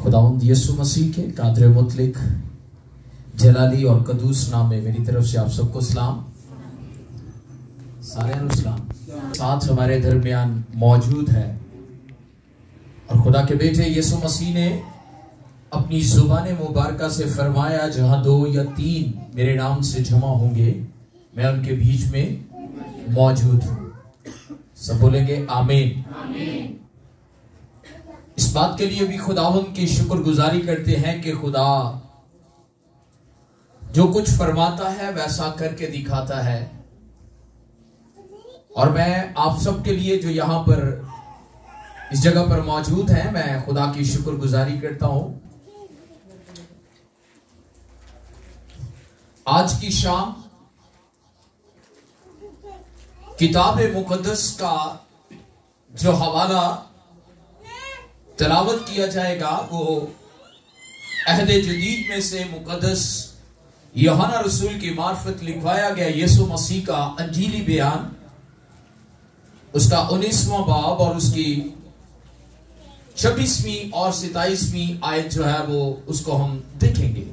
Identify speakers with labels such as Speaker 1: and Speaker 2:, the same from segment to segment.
Speaker 1: खुदावंद यीशु मसीह के कादर मुतलिक जलाली और कदूस नाम में मेरी तरफ से आप सबको सलाम। सारे सलाम। साथ हमारे दरमियान मौजूद है और खुदा के बेटे यीशु मसीह ने अपनी जुबान मुबारका से फरमाया, जहां 2 या 3 मेरे नाम से जमा होंगे मैं उनके बीच में मौजूद हूं। सब बोलेंगे आमीन। इस बात के लिए भी खुदावंद की शुक्रगुजारी करते हैं कि खुदा जो कुछ फरमाता है वैसा करके दिखाता है। और मैं आप सबके लिए जो यहां पर इस जगह पर मौजूद हैं, मैं खुदा की शुक्रगुजारी करता हूं। आज की शाम किताब मुकद्दस का जो हवाला तिलावत किया जाएगा वो अहद जदीद में से मुकद्दस यूहन्ना रसूल की मार्फत लिखवाया गया यीशु मसीह का अंजीली बयान, उसका 19वां बाब और उसकी 26वीं और 27वीं आयत जो है वो उसको हम देखेंगे।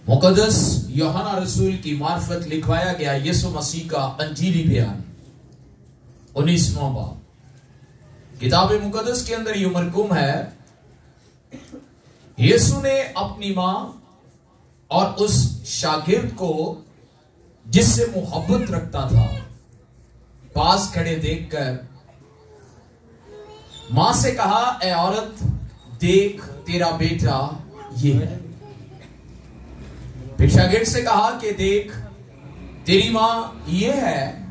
Speaker 1: मुकद्दस यूहन्ना रसूल की मार्फत लिखवाया गया यीशु मसीह का अंजीली बयान 19वां बाब। किताब मुकद्दस के अंदर ये मरकूम है, यीशु ने अपनी मां और उस शागिर्द को जिससे मोहब्बत रखता था पास खड़े देखकर मां से कहा, ए औरत देख तेरा बेटा ये है। फिर शागिर्द से कहा कि देख तेरी मां ये है।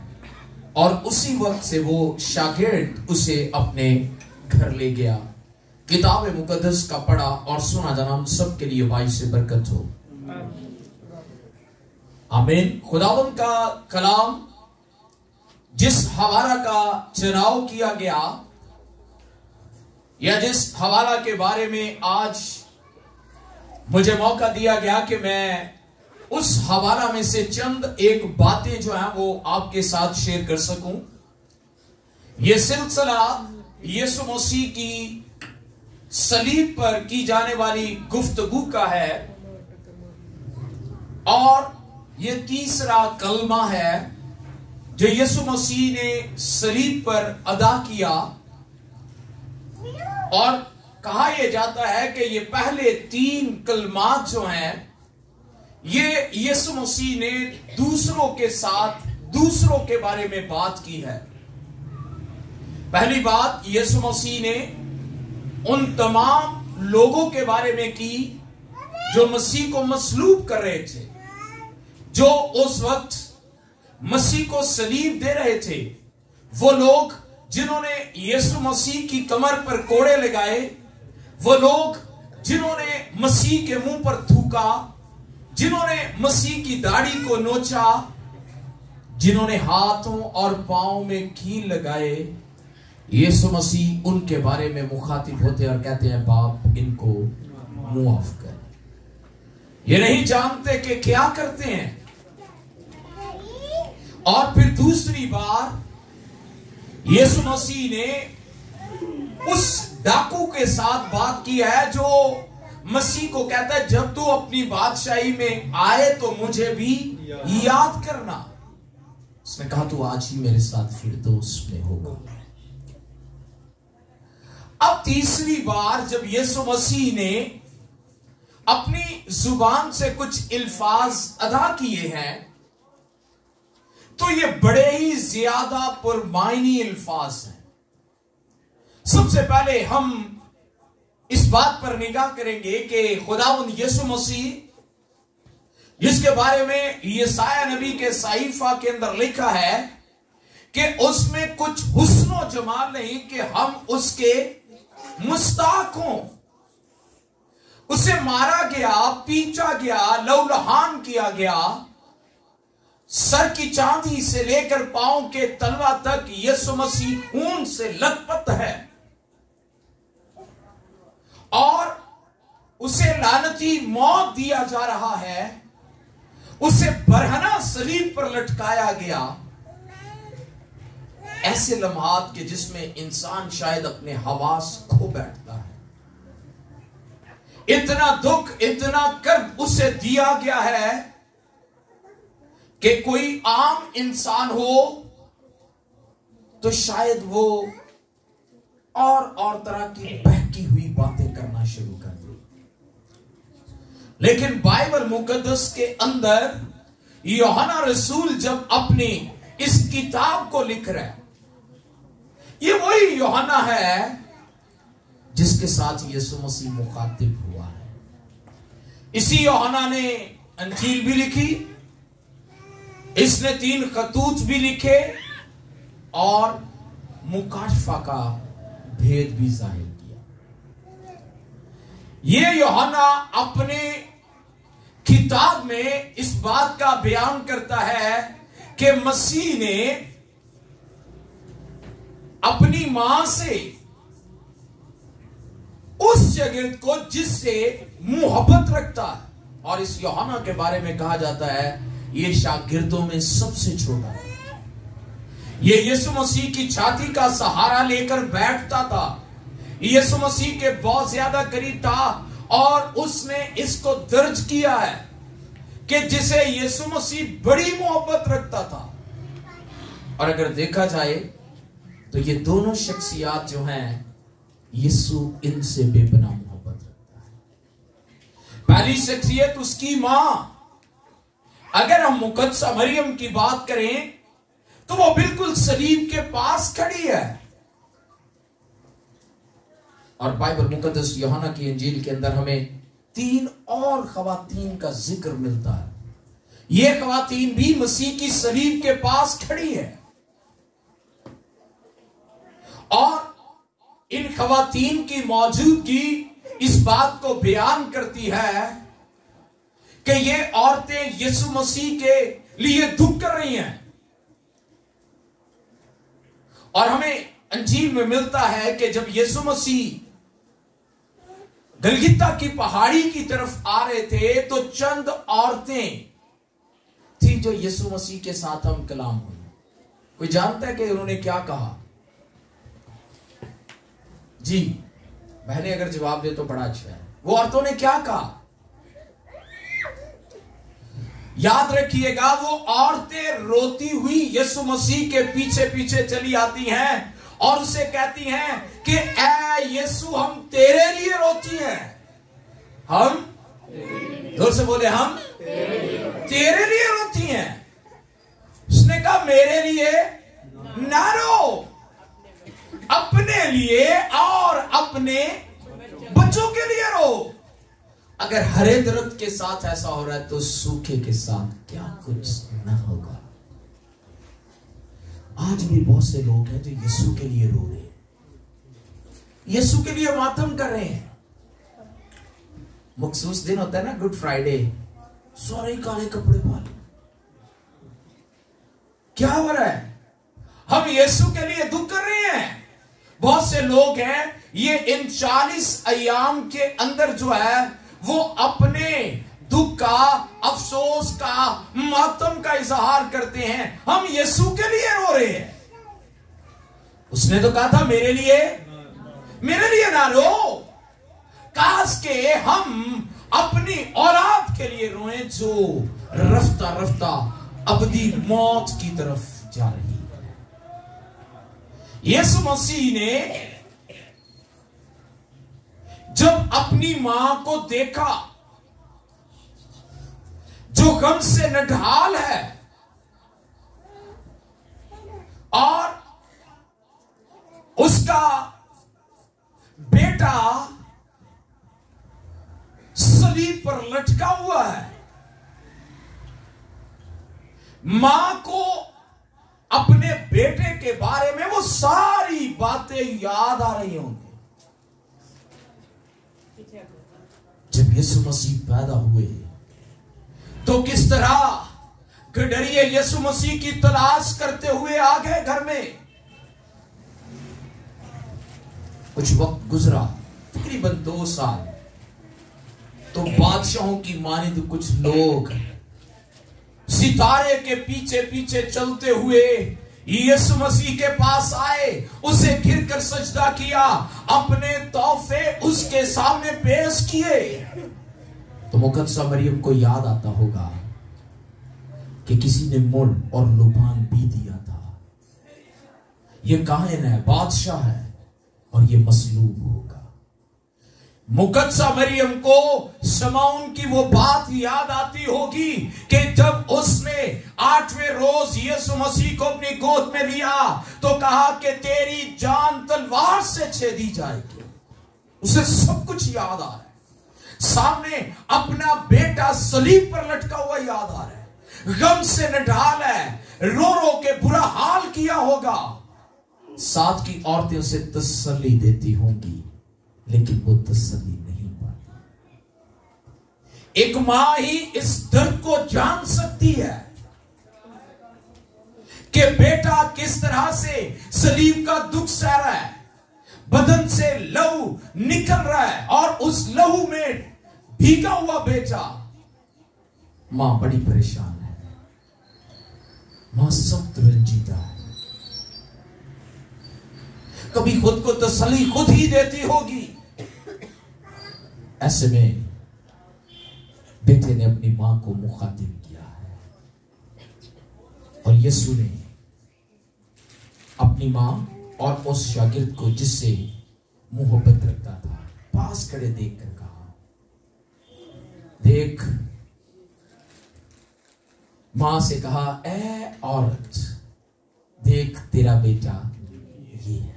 Speaker 1: और उसी वक्त से वो शागिर्द उसे अपने घर ले गया। किताब मुकद्दस का पढ़ा और सुना जाना हम सबके लिए भाई से बरकत हो। आमीन। खुदावंद का कलाम जिस हवाला का चुनाव किया गया या जिस हवाला के बारे में आज मुझे मौका दिया गया कि मैं उस हवाला में से चंद एक बातें जो हैं वो आपके साथ शेयर कर सकूं। यह सिलसिला यीशु मसीह की सलीब पर की जाने वाली गुफ्तगू का है और यह तीसरा कलमा है जो यीशु मसीह ने सलीब पर अदा किया। और कहा यह जाता है कि ये पहले 3 कलमात जो हैं ये यीशु मसीह ने दूसरों के साथ दूसरों के बारे में बात की है। पहली बात यीशु मसीह ने उन तमाम लोगों के बारे में की जो मसीह को मसलूब कर रहे थे, जो उस वक्त मसीह को सलीब दे रहे थे। वो लोग जिन्होंने यीशु मसीह की कमर पर कोड़े लगाए, वो लोग जिन्होंने मसीह के मुंह पर थूका, जिन्होंने मसीह की दाढ़ी को नोचा, जिन्होंने हाथों और पांव में कील लगाए, यीशु मसीह उनके बारे में मुखातिब होते और कहते हैं, बाप इनको मुआफ कर। ये नहीं जानते कि क्या करते हैं। और फिर दूसरी बार यीशु मसीह ने उस डाकू के साथ बात की है जो मसीह को कहता है, जब तू अपनी बादशाही में आए तो मुझे भी याद करना। उसने कहा तू आज ही मेरे साथ फिरदौस में होगा। अब तीसरी बार जब यीशु मसीह ने अपनी जुबान से कुछ अल्फाज अदा किए हैं तो ये बड़े ही ज्यादा पुरमायनी अल्फाज हैं। सबसे पहले हम इस बात पर निगाह करेंगे कि खुदावंद यीशु मसीह जिसके बारे में यशाया नबी के सहीफा के अंदर लिखा है कि उसमें कुछ हुस्न जमाल नहीं कि हम उसके मुस्ताक हों। उसे मारा गया, पीटा गया, लहूलुहान किया गया, सर की चांदी से लेकर पांव के तलवा तक यीशु मसीह खून से लथपथ है और उसे लानती मौत दिया जा रहा है। उसे बरहना सलीब पर लटकाया गया। ऐसे लम्हात के जिसमें इंसान शायद अपने हवास खो बैठता है। इतना दुख, इतना कर्ब उसे दिया गया है कि कोई आम इंसान हो तो शायद वो और तरह की बहकी हुई बातें करना शुरू कर दे। लेकिन बाइबल मुकद्दस के अंदर यूहन्ना रसूल जब अपनी इस किताब को लिख रहा है, ये वही यूहन्ना है जिसके साथ यीशु मसीह मुखातिब हुआ है। इसी यूहन्ना ने अंजील भी लिखी, इसने 3 खतूत भी लिखे और मुकाशफा का भेद भी जाहिर किया। ये यूहन्ना अपने किताब में इस बात का बयान करता है कि मसीह ने अपनी मां से उस शागिर्द को जिससे मोहब्बत रखता है, और इस यूहन्ना के बारे में कहा जाता है ये शागिर्दों में सबसे छोटा है। ये यीशु मसीह की छाती का सहारा लेकर बैठता था, यीशु मसीह के बहुत ज्यादा करीब था, और उसने इसको दर्ज किया है कि जिसे यीशु मसीह बड़ी मोहब्बत रखता था। और अगर देखा जाए तो ये दोनों शख्सियात जो हैं, यीशु इनसे बेपनाह मोहब्बत रखता है। पहली शख्सियत उसकी मां। अगर हम मुकद्दसा मरियम की बात करें तो वो बिल्कुल सलीब के पास खड़ी है। और बाइबल मुकद्दस यूहन्ना की इंजील के अंदर हमें 3 और खवातीन का जिक्र मिलता है। ये खवातीन भी मसीह की सलीब के पास खड़ी है, और इन खवातीन की मौजूदगी इस बात को बयान करती है कि ये औरतें यीशु मसीह के लिए दुख कर रही हैं। और हमें अंजील में मिलता है कि जब यीशु मसीह गलगिता की पहाड़ी की तरफ आ रहे थे तो चंद औरतें थी जो यीशु मसीह के साथ हम कलाम हुई। कोई जानता है कि उन्होंने क्या कहा? जी बहने अगर जवाब दे तो बड़ा अच्छा है। वो औरतों ने क्या कहा? याद रखिएगा, वो औरतें रोती हुई यीशु मसीह के पीछे पीछे चली आती हैं और उसे कहती हैं कि ऐ यीशु हम तेरे लिए रोती हैं। हम जोर से बोले, हम तेरे लिए रोती हैं। उसने कहा मेरे लिए ना रो, अपने लिए और अपने बच्चों के लिए रो। अगर हरे दरख्त के साथ ऐसा हो रहा है तो सूखे के साथ क्या कुछ न होगा। आज भी बहुत से लोग हैं जो यीशु के लिए रो रहे हैं, यीशु के लिए मातम कर रहे हैं। मखसूस दिन होता है ना, गुड फ्राइडे, सारे काले कपड़े पहने। क्या हो रहा है? हम यीशु के लिए दुख कर रहे हैं। बहुत से लोग हैं, ये इन 40 अय्याम के अंदर जो है वो अपने दुख का, अफसोस का, मातम का इजहार करते हैं। हम यीशु के लिए रो रहे हैं। उसने तो कहा था मेरे लिए ना रो। काश के हम अपनी औलाद के लिए रोएं जो रफ्ता रफ्ता अबदी मौत की तरफ जा रही है। यीशु मसीह ने जब अपनी मां को देखा जो गम से नढाल है और उसका बेटा सलीब पर लटका हुआ है, मां को अपने बेटे के बारे में वो सारी बातें याद आ रही होंगी। जब यीशु मसीह पैदा हुए तो किस तरह गडरिये यीशु मसीह की तलाश करते हुए आ गए घर में। कुछ वक्त गुजरा, तकरीबन 2 साल, तो बादशाहों की मानिंद कुछ लोग सितारे के पीछे पीछे चलते हुए यीशु मसीह के पास आए, उसे गिरकर सजदा किया, अपने तोहफे उसके सामने पेश किए। तो मुकद्दसा मरियम को याद आता होगा कि किसी ने मुल और लुभान भी दिया था। ये काहिन है, बादशाह है, और ये मसलूब होगा। मुकद्दसा मरियम को शमौन की वो बात याद आती होगी कि जब उसने 8वें रोज यीशु मसीह को अपनी गोद में लिया तो कहा कि तेरी जान तलवार से छेदी जाएगी। उसे सब कुछ याद आ रहा है, सामने अपना बेटा सलीब पर लटका हुआ याद आ रहा है, गम से नढाल है, रो रो के बुरा हाल किया होगा। साथ की औरतें उसे तसल्ली देती होंगी, लेकिन वो तसल्ली नहीं पाती। एक मां ही इस दर्द को जान सकती है कि बेटा किस तरह से सलीब का दुख सह रहा है, बदन से लहू निकल रहा है, और उस लहू में भीगा हुआ बेटा। मां बड़ी परेशान है, मां सख्त रंजीदा है, कभी खुद को तसल्ली खुद ही देती होगी। ऐसे में बेटे ने अपनी मां को मुखातिब किया है, और यीशु ने अपनी मां और उस शागिर्द को जिससे मोहब्बत रखता था पास खड़े देखकर कहा, देख। मां से कहा, ए औरत, देख तेरा बेटा ये है।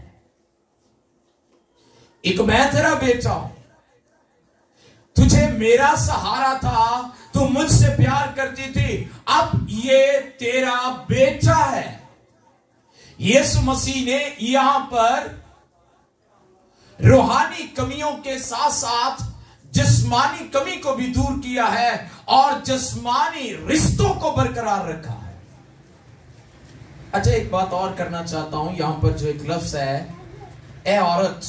Speaker 1: एक मैं तेरा बेटा हूं, तुझे मेरा सहारा था, तू मुझसे प्यार करती थी, अब ये तेरा बेटा है। यीशु मसीह ने यहां पर रूहानी कमियों के साथ साथ जिस्मानी कमी को भी दूर किया है और जिस्मानी रिश्तों को बरकरार रखा है। अच्छा, एक बात और करना चाहता हूं, यहां पर जो एक लफ्ज है ए औरत,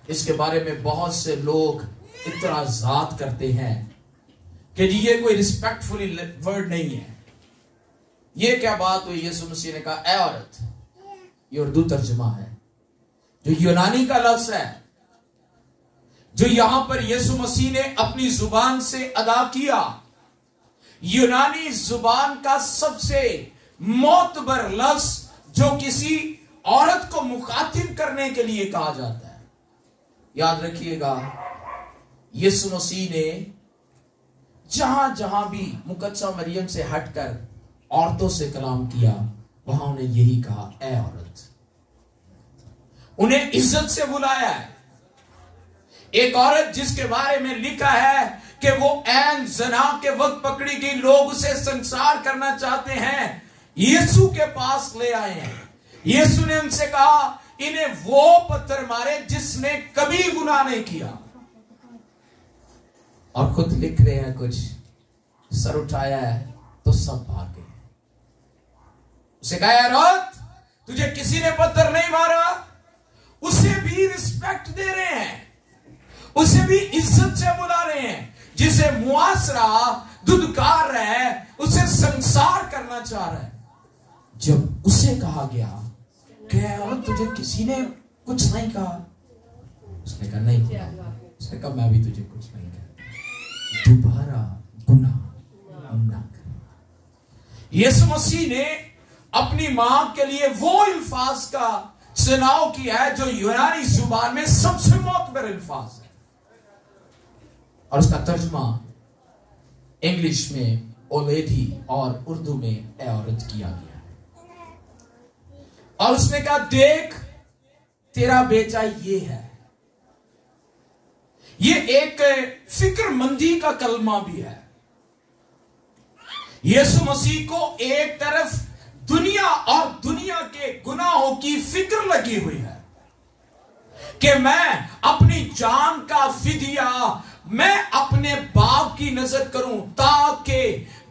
Speaker 1: इसके बारे में बहुत से लोग इतराजात करते हैं कि जी ये कोई रिस्पेक्टफुल वर्ड नहीं है। ये क्या बात हुई, यीशु मसीह ने कहा ए औरत। ये उर्दू तर्जुमा है, जो यूनानी का लफ्ज है, जो यहां पर यीशु मसीह ने अपनी जुबान से अदा किया। यूनानी जुबान का सबसे मोतबर लफ्ज जो किसी औरत को मुखातिब करने के लिए कहा जाता है। याद रखिएगा, यीशु मसीह ने जहां जहां भी मुकद्दसा मरियम से हटकर औरतों से कलाम किया, वहां उन्हें यही कहा, ए औरत। उन्हें इज्जत से बुलाया है। एक औरत जिसके बारे में लिखा है कि वो ऐन ज़ना के वक्त पकड़ी गई, लोग उसे संसार करना चाहते हैं, यीशु के पास ले आए हैं। यीशु ने उनसे कहा, इन्हें वो पत्थर मारे जिसने कभी गुनाह नहीं किया। और खुद लिख रहे हैं कुछ, सर उठाया है तो सब भाग गए। उसे कहा, औरत, तुझे किसी ने पत्थर नहीं मारा। उसे भी रिस्पेक्ट दे रहे हैं, उसे भी इज्जत से बुला रहे हैं। जिसे मुआसरा दुदकार रहा है, उसे संसार करना चाह रहा है। जब उसे कहा गया कि औरत, तुझे किसी ने कुछ नहीं कहा, उसने कहा नहीं। उसने कहा, मैं भी तुझे कुछ नहीं कहता, दोबारा गुनाह न कर। यीशु मसीह ने अपनी मां के लिए वो अल्फाज का चुनाव किया है जो यूनानी जुबान में सबसे मोतबर अल्फाज है, और उसका तर्जुमा इंग्लिश में ओ लेडी और उर्दू में ए औरत किया गया है। और उसने कहा, देख तेरा बेटा ये है। ये एक फिक्रमंदी का कलमा भी है। यीशु मसीह को एक तरफ दुनिया और दुनिया के गुनाहों की फिक्र लगी हुई है कि मैं अपनी जान का फिदिया मैं अपने बाप की नजर करूं ताकि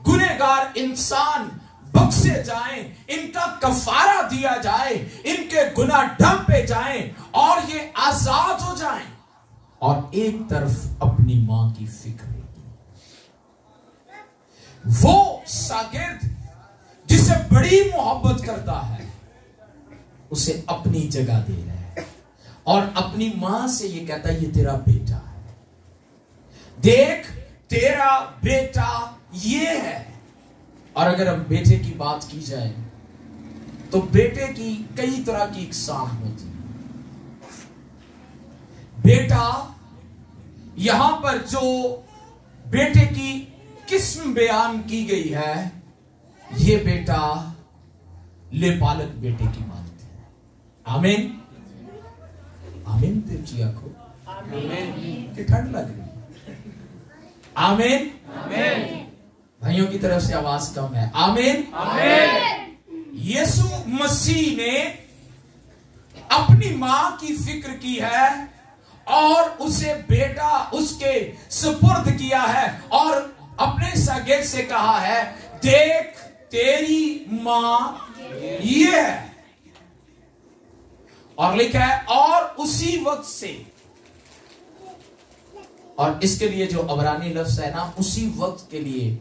Speaker 1: गुनहगार इंसान बख्शे जाएं, इनका कफारा दिया जाए, इनके गुनाह ढंपे जाएं और ये आजाद हो जाएं। और एक तरफ अपनी मां की फिक्र, वो शागिर्द जिसे बड़ी मोहब्बत करता है, उसे अपनी जगह दे रहा है और अपनी मां से ये कहता है ये तेरा बेटा है, देख तेरा बेटा ये है। और अगर हम बेटे की बात की जाए तो बेटे की कई तरह की इकसाम होती है। बेटा, यहां पर जो बेटे की किस्म बयान की गई है, ये बेटा लेपालक बेटे की मानते हैं। आमीन, आमीन। देवजी आखो आमीन। कि ठंड लग रही है? आमीन, आमीन। भाइयों की तरफ से आवाज कम है। आमीन, आमीन। यीशु मसीह ने अपनी मां की फिक्र की है और उसे बेटा उसके सुपुर्द किया है और अपने शागिर्द से कहा है, देख तेरी मां ये है। और लिखा है और उसी वक्त से, और इसके लिए जो अबरानी लफ्ज है ना, उसी वक्त के लिए,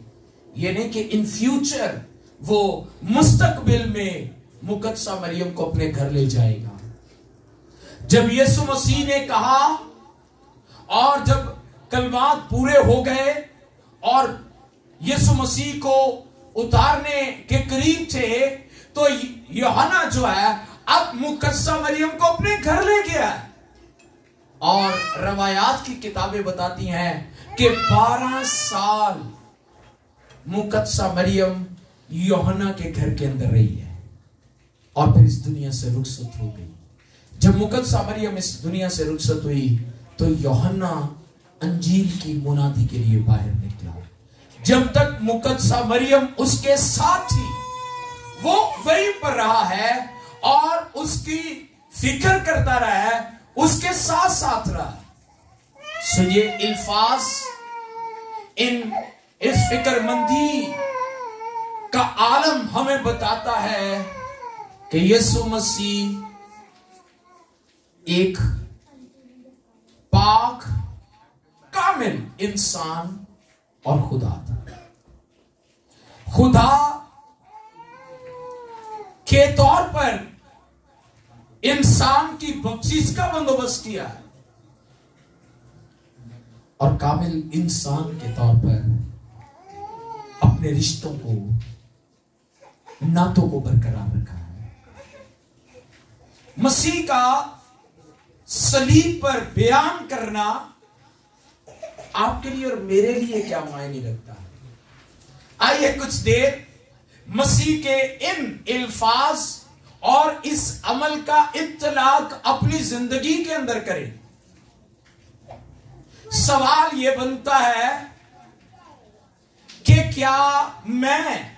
Speaker 1: ये नहीं कि इन फ्यूचर वो मुस्तकबिल में मुकद्दसा मरियम को अपने घर ले जाएगा। जब यीशु मसीह ने कहा और जब कलमात पूरे हो गए और यीशु मसीह को उतारने के करीब थे, तो यूहन्ना जो है अब मुकद्दसा मरियम को अपने घर ले गया। और रवायात की किताबें बताती हैं कि 12 साल मुकद्दसा मरियम यूहन्ना के घर के अंदर रही है और फिर इस दुनिया से रुखसत हो गई। जब मुकद्दसा मरियम इस दुनिया से रुखसत हुई तो यूहन्ना अंजील की मुनादी के लिए बाहर निकला। जब तक मुकद्दसा मरियम उसके साथ थी, वो वहीं पर रहा है और उसकी फिक्र करता रहा है, उसके साथ साथ रहा। सो ये अल्फाज इस फिक्रमंदी का आलम हमें बताता है कि यीशु मसीह एक पाक कामिल इंसान और खुदा था। खुदा के तौर पर इंसान की बख्शिश का बंदोबस्त किया है और कामिल इंसान के तौर पर अपने रिश्तों को, नातों को बरकरार रखा है। मसीह का सलीब पर बयान करना आपके लिए और मेरे लिए क्या मायने रखता है? आइए कुछ देर मसीह के इन अल्फाज और इस अमल का इत्तलाक अपनी जिंदगी के अंदर करें। सवाल यह बनता है कि क्या मैं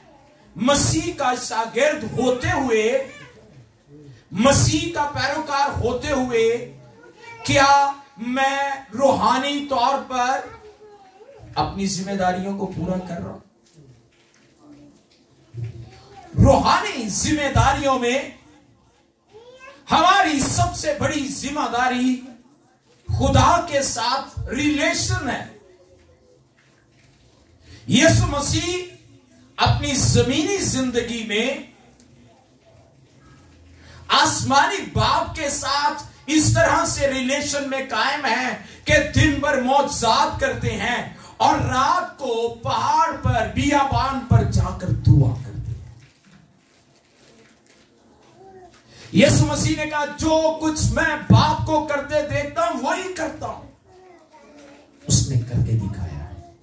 Speaker 1: मसीह का शागिर्द होते हुए, मसीह का पैरोकार होते हुए, क्या मैं रूहानी तौर पर अपनी जिम्मेदारियों को पूरा कर रहा हूं? रूहानी जिम्मेदारियों में हमारी सबसे बड़ी जिम्मेदारी खुदा के साथ रिलेशन है। यीशु मसीह अपनी जमीनी जिंदगी में आसमानी बाप के साथ इस तरह से रिलेशन में कायम है कि दिन भर मौजज़ात करते हैं और रात को पहाड़ पर, बियाबान पर जाकर दुआ करते हैं। यीशु मसीह ने कहा, जो कुछ मैं बाप को करते देखता हूं वही करता हूं। उसने करके दिखाया है।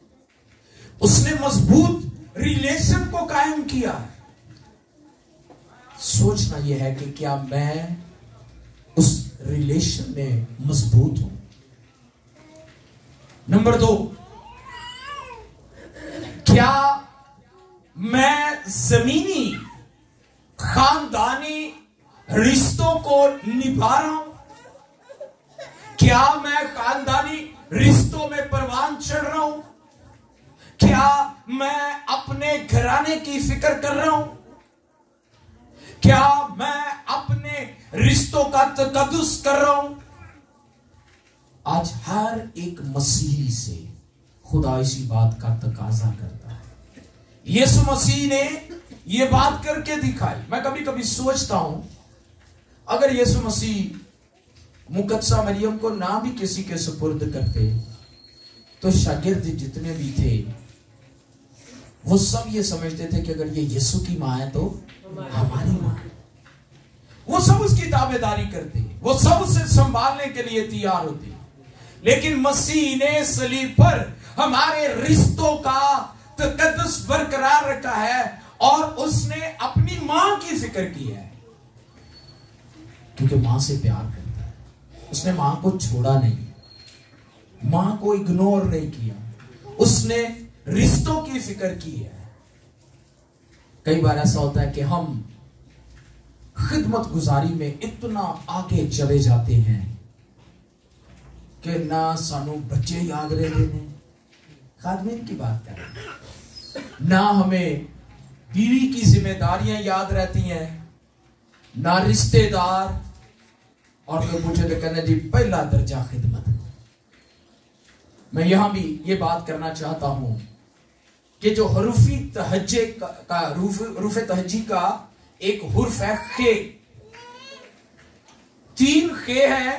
Speaker 1: उसने मजबूत रिलेशन को कायम किया है। सोचना यह है कि क्या मैं उस रिलेशन में मजबूत हूं? नंबर 2, क्या मैं जमीनी खानदानी रिश्तों को निभा रहा हूं? क्या मैं खानदानी रिश्तों में परवान चढ़ रहा हूं? क्या मैं अपने घराने की फिक्र कर रहा हूं? क्या मैं अपने रिश्तों का तकद्दुस कर रहा हूं? आज हर एक मसीही से खुदा इसी बात का तकाजा करता है। यीशु मसीह ने ये बात करके दिखाई। मैं कभी कभी सोचता हूं, अगर यीशु मसीह मुकद्दसा मरियम को ना भी किसी के सुपुर्द करते तो शागिर्द जितने भी थे वो सब ये समझते थे कि अगर ये यीशु की मां है तो हमारी मां है। वो सब उसकी ताबेदारी करते, वो सब उसे संभालने के लिए तैयार होते। लेकिन मसीह ने सलीब पर हमारे रिश्तों का तकद्दुस बरकरार रखा है और उसने अपनी मां की फिक्र की है, क्योंकि मां से प्यार करता है। उसने मां को छोड़ा नहीं, मां को इग्नोर नहीं किया, उसने रिश्तों की फिक्र की है। कई बार ऐसा होता है कि हम खिदमत गुजारी में इतना आगे चले जाते हैं कि ना सानू बच्चे याद रहते हैं, खादमीन की बात करें, ना हमें बीवी की जिम्मेदारियां याद रहती हैं, ना रिश्तेदार, और कोई पूछे तो कहना जी पहला दर्जा खिदमत। मैं यहां भी ये बात करना चाहता हूं कि जो हरूफी तहज्जे का रूफे तहज्जी का एक हुर्फ है खे, 3 खे है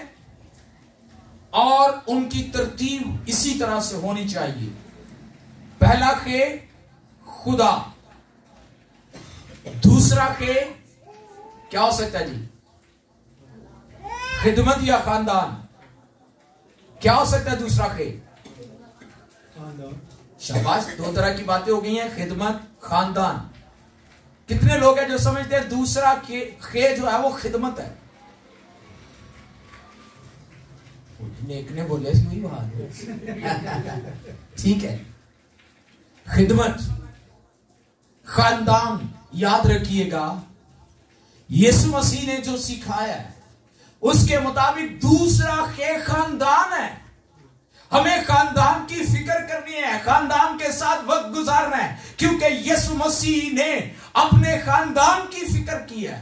Speaker 1: और उनकी तरतीब इसी तरह से होनी चाहिए। पहला खे खुदा, दूसरा खे क्या हो सकता है जी? खिदमत या खानदान। क्या हो सकता है दूसरा खे? शाबाश, 2 तरह की बातें हो गई हैं, खिदमत, खानदान। कितने लोग हैं जो समझते हैं दूसरा खे जो है वो खिदमत है? एक ने बोले वही बात ठीक है। खिदमत, खानदान, याद रखिएगा यीशु मसीह ने जो सिखाया है उसके मुताबिक दूसरा खे खानदान है। हमें खानदान की फिक्र करनी है, खानदान के साथ वक्त गुजारना है, क्योंकि यीशु मसीह ने अपने खानदान की फिक्र की है,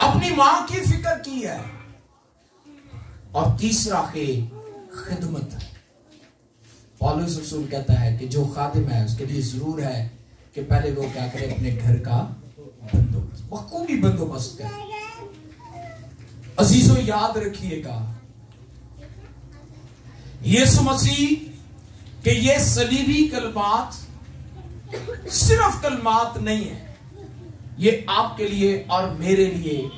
Speaker 1: अपनी मां की फिक्र की है। और तीसरा खे खिदमत है। पौलुस रसूल कहता है कि जो खादिम है उसके लिए जरूर है कि पहले वो क्या करे, अपने घर का बंदोबस्त, बखूबी बंदोबस्त करे। अजीजों याद रखिएगा यीशु मसीह के ये सलीबी कलमात सिर्फ कलमात नहीं है, ये आपके लिए और मेरे लिए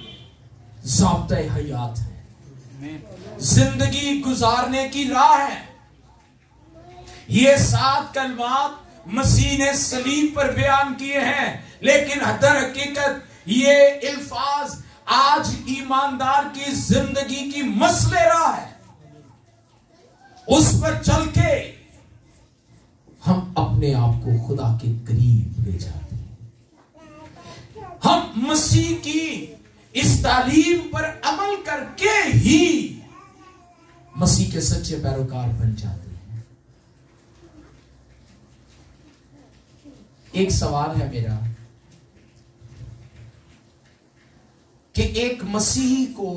Speaker 1: ज़ाब्ते हयात है, जिंदगी गुजारने की राह है। ये 7 कलमात मसीह ने सलीब पर बयान किए हैं, लेकिन दर हकीकत ये अल्फाज आज ईमानदार की जिंदगी की मसले राह है। उस पर चल के हम अपने आप को खुदा के करीब ले जाते हैं। हम मसीह की इस तालीम पर अमल करके ही मसीह के सच्चे पैरोकार बन जाते हैं। एक सवाल है मेरा कि एक मसीही को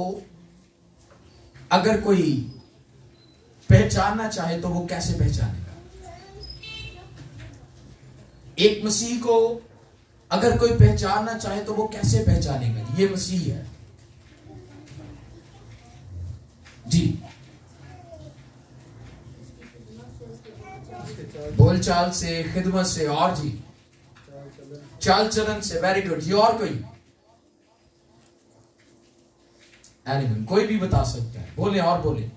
Speaker 1: अगर कोई पहचानना चाहे तो वो कैसे पहचानेगा? एक मसीह को अगर कोई पहचानना चाहे तो वो कैसे पहचानेगा? ये मसीह है जी। बोलचाल से, खिदमत से, और जी चाल चलन से। वेरी गुड जी। और कोई? एनीवन, कोई भी बता सकता है, बोले और बोले।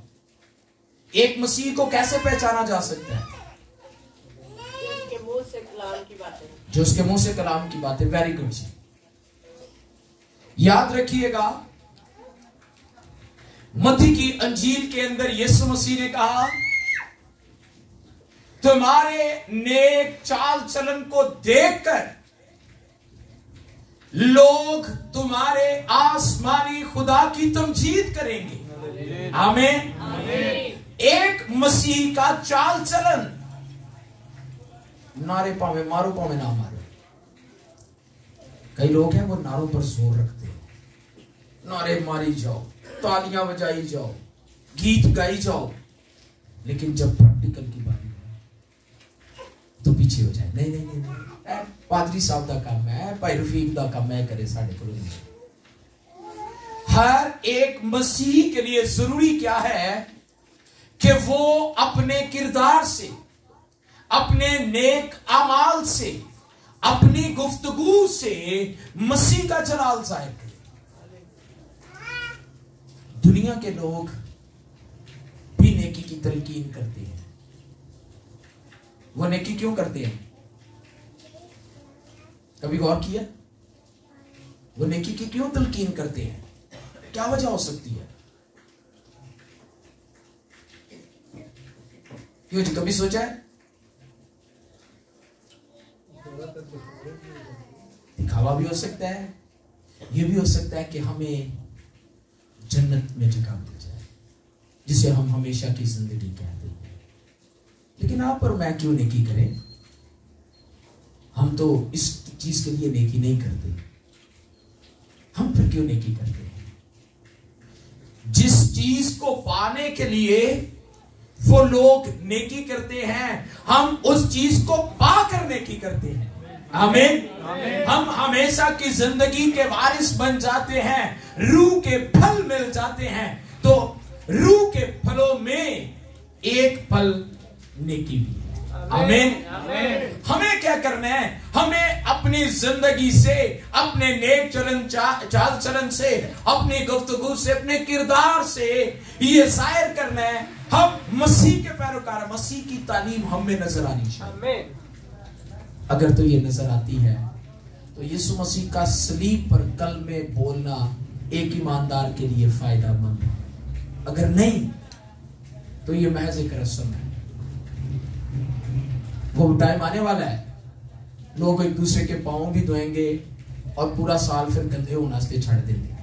Speaker 1: एक मसीह को कैसे पहचाना जा सकता है? जो उसके मुंह से कलाम की बातें। वेरी गुड जी। याद रखिएगा मत्ती की अंजील के अंदर यीशु मसीह ने कहा तुम्हारे नेक चाल चलन को देखकर लोग तुम्हारे आसमानी खुदा की तमजीद करेंगे। आमीन। एक मसीह का चाल चलन, नारे पावे मारो पावे ना मारो। कई लोग हैं वो नारों पर जोर रखते हैं, नारे मारी जाओ, तालियां बजाई जाओ, गीत गाई जाओ, लेकिन जब प्रैक्टिकल की बात तो पीछे हो जाए। नहीं नहीं नहीं, नहीं। पादरी साहब का काम है, भाई रफीक का काम है, करे साढ़े को। हर एक मसीह के लिए जरूरी क्या है कि वो अपने किरदार से, अपने नेक अमाल से, अपनी गुफ्तगू से मसीह का जलाल जाहिर करे। दुनिया के लोग भी नेकी की तलकीन करते हैं। वो नेकी क्यों करते हैं? कभी गौर किया? वो नेकी की क्यों तलकीन करते हैं? क्या वजह हो सकती है? क्यों जी, कभी सोचा है? दिखावा भी हो सकता है, यह भी हो सकता है कि हमें जन्नत में जगह मिल जाए, जिसे हम हमेशा की जिंदगी कहते हैं। लेकिन आप और मैं क्यों नेकी करें? हम तो इस चीज के लिए नेकी नहीं करते। हम फिर क्यों नेकी करते हैं? जिस चीज को पाने के लिए वो लोग नेकी करते हैं, हम उस चीज को पाकर नेकी करते हैं। आमीन। हम हमेशा की जिंदगी के वारिस बन जाते हैं, रूह के फल मिल जाते हैं। तो रूह के फलों में एक फल नेकी भी है। आमीन। हमें क्या करना है? हमें अपनी जिंदगी से, अपने नेक चलन चाल चलन से, अपनी गुफ्तगू से, अपने किरदार से ये जाहिर करना है हम मसीह के पैरोकार। मसीह की तालीम हम में नजर आनी चाहिए। अगर तो ये नजर आती है तो यीशु मसीह का सलीब पर कलमे बोलना एक ईमानदार के लिए फायदेमंद है। अगर नहीं तो ये महज एक रस्म है। वो टाइम आने वाला है, लोग एक दूसरे के पांव भी धोएंगे और पूरा साल फिर गंदे होना से छड़ देंगे।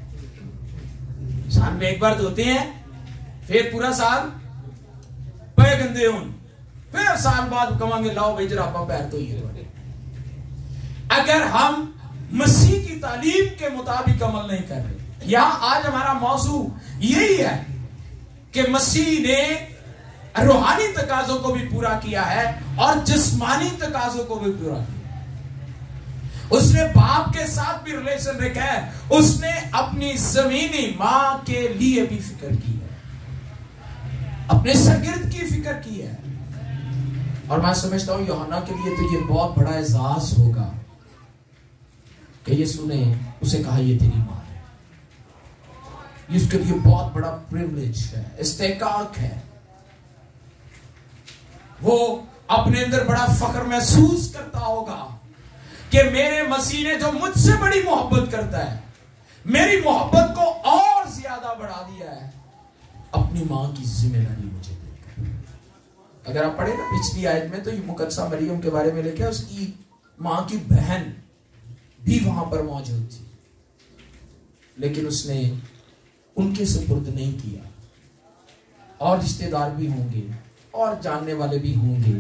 Speaker 1: साल में एक बार धोते हैं, फिर पूरा साल पैर गंदे हों, फिर साल बाद कमांगे लाओ भाई जरा पैर तो ये। अगर हम मसीह की तालीम के मुताबिक अमल नहीं कर रहे, यहां आज हमारा मौजू यही है कि मसीह ने रूहानी तकाजों को भी पूरा किया है और जिस्मानी तकाजों को भी पूरा किया। उसने बाप के साथ भी रिलेशन रखा है, उसने अपनी जमीनी मां के लिए भी फिक्र की है, अपने शागिर्द की फिक्र की है। और मैं समझता हूं यूहन्ना के लिए तो ये बहुत बड़ा एजाज होगा कि यीशु ने उसे कहा ये तेरी मां है। ये उसके लिए बहुत बड़ा प्रिविलेज है, इस्तेकाक है। वो अपने अंदर बड़ा फख्र महसूस करता होगा कि मेरे मसीह ने जो मुझसे बड़ी मोहब्बत करता है, मेरी मोहब्बत को और ज्यादा बढ़ा दिया है अपनी मां की जिम्मेदारी मुझे देकर। अगर आप पढ़े ना पिछली आयत में, तो ये मुकद्दसा मरियम के बारे में लिखा है, उसकी मां की बहन भी वहां पर मौजूद थी, लेकिन उसने उनके सुपुर्द नहीं किया। और रिश्तेदार भी होंगे और जानने वाले भी होंगे,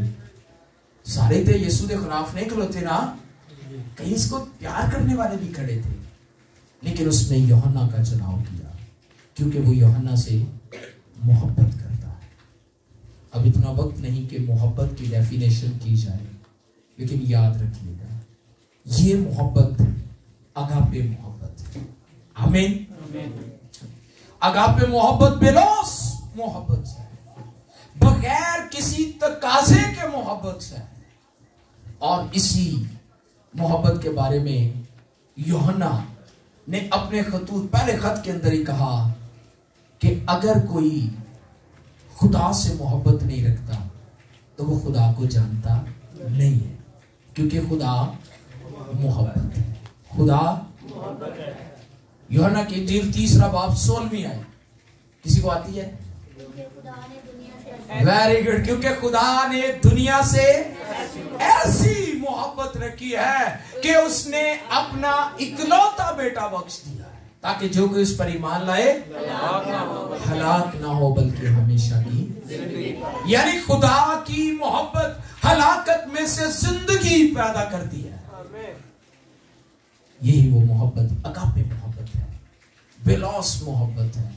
Speaker 1: सारे थे यीशु के खिलाफ नहीं खलोते ना, कहीं इसको प्यार करने वाले भी खड़े थे, लेकिन उसने यूहन्ना का चुनाव किया क्योंकि वो यूहन्ना से मोहब्बत करता है। अब इतना वक्त नहीं कि मोहब्बत की डेफिनेशन की जाए, लेकिन याद रखिएगा ये मोहब्बत अगापे मोहब्बत है। आमीन। अगापे मोहब्बत बेलौस मोहब्बत है, बगैर किसी तकाजे के मोहब्बत है। और इसी मोहब्बत के बारे में यूहन्ना ने अपने खतूत पहले खत के अंदर ही कहा कि अगर कोई खुदा से मोहब्बत नहीं रखता तो वो खुदा को जानता नहीं है, क्योंकि खुदा मोहब्बत है। खुदा मोहब्बत है। यूहन्ना की इंजील 3 बाब 16वीं आयत किसी को आती है? Very good. क्योंकि खुदा ने दुनिया से ऐसी मोहब्बत रखी है कि उसने अपना इकलौता बेटा बख्श दिया है, ताकि जो कोई उस पर ईमान लाए हलाक ना हो बल्कि हमेशा की। यानी खुदा की मोहब्बत हलाकत में से जिंदगी पैदा करती है। यही वो मोहब्बत अगापे मोहब्बत है, बेलौस मोहब्बत है,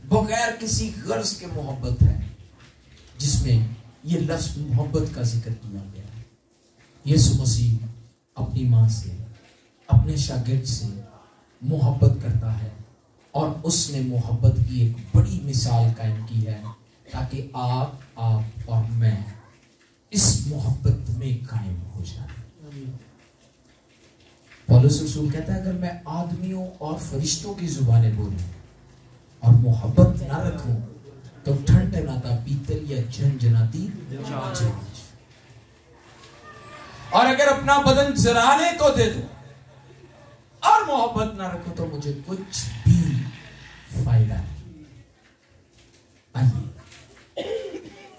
Speaker 1: बगैर किसी गर्ज के मोहब्बत है, जिसमें ये लफ्ज मोहब्बत का जिक्र किया गया है। यीशु मसीह
Speaker 2: अपनी माँ से, अपने शागिर्द से मोहब्बत करता है और उसने मोहब्बत की एक बड़ी मिसाल कायम की है ताकि आप और मैं इस मोहब्बत में कायम हो जाए। पौलुस रसूल कहता है अगर मैं आदमियों और फरिश्तों की जुबानें बोलूं और मोहब्बत ना रखूं तो ठनठनाता पीतल या झनझनाती जांच।
Speaker 1: और अगर अपना बदन जलाने को दे दो और मोहब्बत ना रखो
Speaker 2: तो मुझे कुछ भी फायदा नहीं। आइए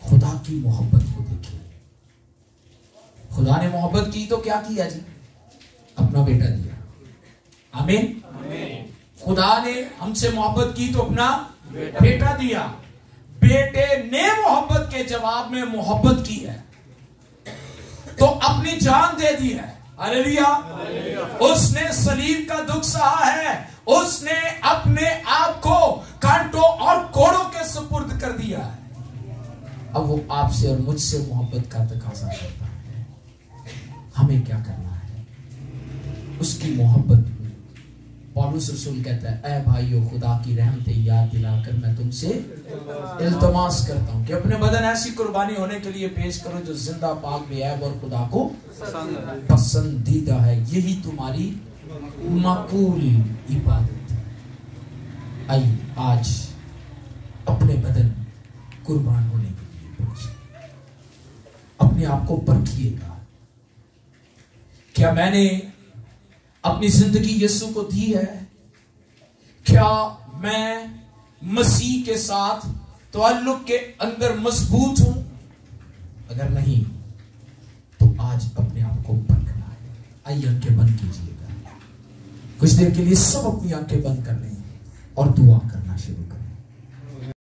Speaker 2: खुदा की मोहब्बत को देखिए। खुदा ने मोहब्बत की तो क्या किया जी? अपना बेटा दिया। आमीन।
Speaker 1: खुदा ने हमसे मोहब्बत की तो अपना बेटा दिया। बेटे ने मोहब्बत के जवाब में मोहब्बत की है तो अपनी जान दे दी है। हालेलुया। उसने सलीब का दुख सहा है, उसने अपने आप को कांटों और कोड़ों के सुपुर्द कर दिया है।
Speaker 2: अब वो आपसे और मुझसे मोहब्बत का तकाजा करता है। हमें क्या करना है? उसकी मोहब्बत में पौलुस रसूल कहता है ऐ भाइयों खुदा की रहमतें याद दिलाकर मैं तुमसे इल्तमास करता हूं कि अपने बदन ऐसी कुर्बानी होने के लिए पेश करो जो जिंदा, पाक, बेऐब और खुदा को पसंदीदा है। यही तुम्हारी माकूल इबादत है। आइए आज अपने बदन कुर्बान होने के लिए पहुंचे। अपने आप को परखिएगा, क्या मैंने अपनी जिंदगी यीशु को दी है? क्या मैं मसीह के साथ ताल्लुक के अंदर मजबूत हूं? अगर नहीं तो आज अपने आप को परखना है। आइए आंखें बंद कीजिएगा। कुछ देर के लिए सब अपनी आंखें बंद कर लें और दुआ करना शुरू